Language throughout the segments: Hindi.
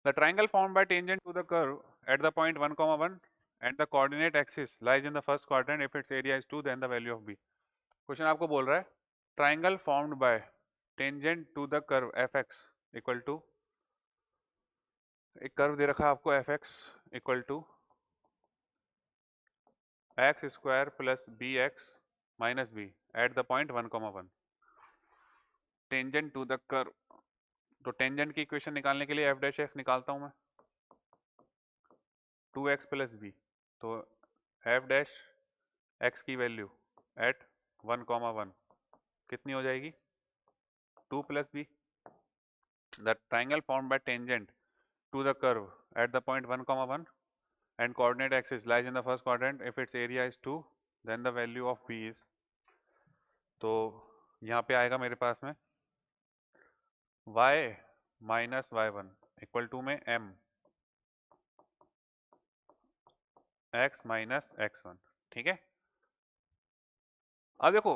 The triangle formed by tangent to the curve at the point 1, 1 and the coordinate axis lies in the first quadrant. If its area is 2, then the value of b. Question आपको बोल रहा है triangle formed by tangent to the curve F X equal to, एक कर्व दे रखा है आपको F X equal to X square plus B X minus B at the point 1, 1 tangent to the curve. तो टेंजेंट की इक्वेशन निकालने के लिए एफ डैश एक्स निकालता हूं मैं 2x प्लस बी। तो एफ डैश एक्स की वैल्यू एट 1, 1 कितनी हो जाएगी 2 plus B. The triangle form by tangent to the curve at the point 1, 1 and coordinate axis lies in the first quadrant. If its area is 2, then the value of b is, तो यहाँ पे आएगा मेरे पास में y minus y1 equal to में m x माइनस x1। ठीक है, अब देखो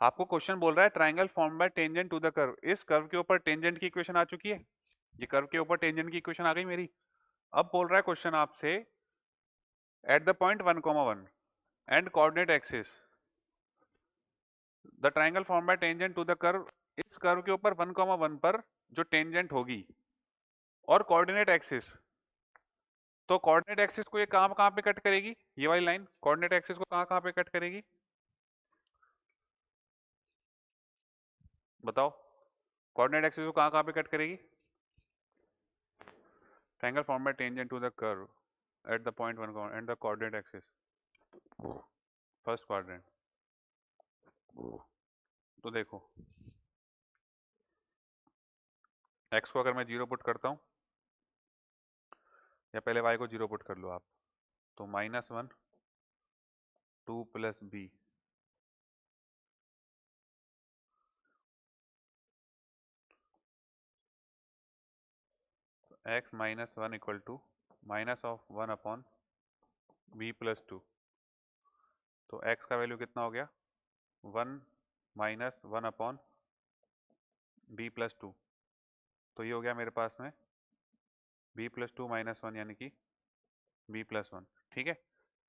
आपको क्वेश्चन बोल रहा है triangle form by tangent to the curve. इस कर्व के ऊपर टेंजेंट की इक्वेशन आ चुकी है, ये कर्व के ऊपर टेंजेंट की इक्वेशन आ गई मेरी। अब बोल रहा है क्वेश्चन आपसे at the point 1, 1 and coordinate axis the triangle form by tangent to the curve. इस कर्व के ऊपर 1, 1 पर जो टेंजेंट होगी और कोऑर्डिनेट एक्सिस, तो कोऑर्डिनेट एक्सिस को ये कहां कहां पे कट करेगी, ये वाली लाइन कोऑर्डिनेट एक्सिस को कहां कहां पे कट करेगी बताओ, कोऑर्डिनेट एक्सिस को कहां कहां पे कट करेगी। Triangle form by tangent to the curve at the point 1 and the coordinate axis first quadrant. तो देखो एक्स को अगर मैं 0 पुट करता हूं, या पहले y को 0 पुट कर लो आप, तो -1 2 plus B X minus 1 equal to minus of 1 upon B plus 2। तो x का वैल्यू कितना हो गया 1 माइनस 1 अपॉन बी प्लस 2। तो ये हो गया मेरे पास में बी प्लस 2 माइनस 1 यानी कि बी प्लस 1। ठीक है,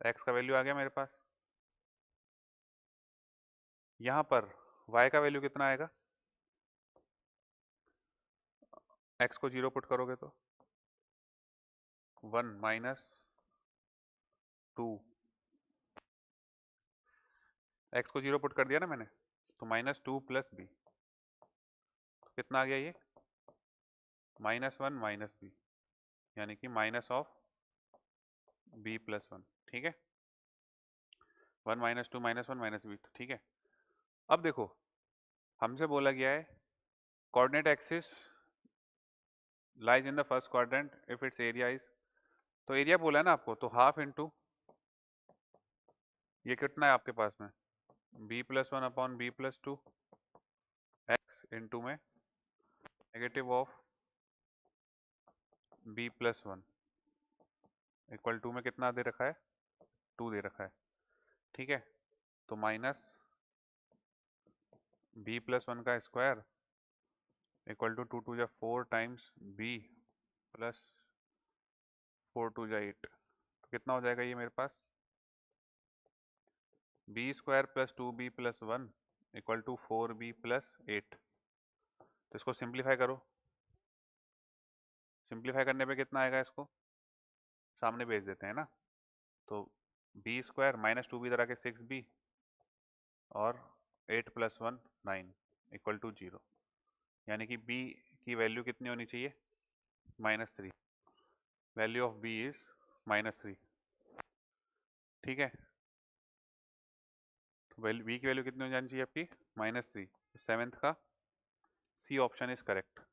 x का वैल्यू आ गया मेरे पास। यहाँ पर y का वैल्यू कितना आएगा, x को 0 पुट करोगे तो 1 माइनस 2, x को 0 पुट कर दिया ना मैंने, तो -2 प्लस बी, तो कितना आ गया ये -1 माइनस बी यानी कि माइनस ऑफ बी प्लस 1। ठीक है, 1 माइनस 2 माइनस 1 माइनस बी। तो ठीक है, अब देखो हमसे बोला गया है coordinate axis lies in the first quadrant if it's area is, तो एरिया बोला है ना आपको, तो हाफ इंटू ये कितना है आपके पास में B plus 1 upon B plus 2 x into में negative of B plus 1 equal to में कितना दे रखा है 2 दे रखा है। ठीक है, तो माइनस बी प्लस 1 का स्क्वायर इक्वल टू 2 2 जा 4 टाइम्स बी प्लस 4 2 जा 8। तो कितना हो जाएगा ये मेरे पास B square plus 2b plus 1 equal to 4b plus 8। तो इसको सिंप्लीफाई करो, सिंप्लीफाई करने पे कितना आएगा, इसको सामने भेज देते हैं ना, तो बी स्क्वायर माइनस 2b इधर आके 6b और 8 प्लस 1 9 इक्वल टू 0, यानी कि b की वैल्यू कितनी होनी चाहिए -3। Value of b is -3। ठीक है, तो b की वैल्यू कितनी हो जानी चाहिए आपकी -3। सेवेंथ का सी ऑप्शन इज करेक्ट।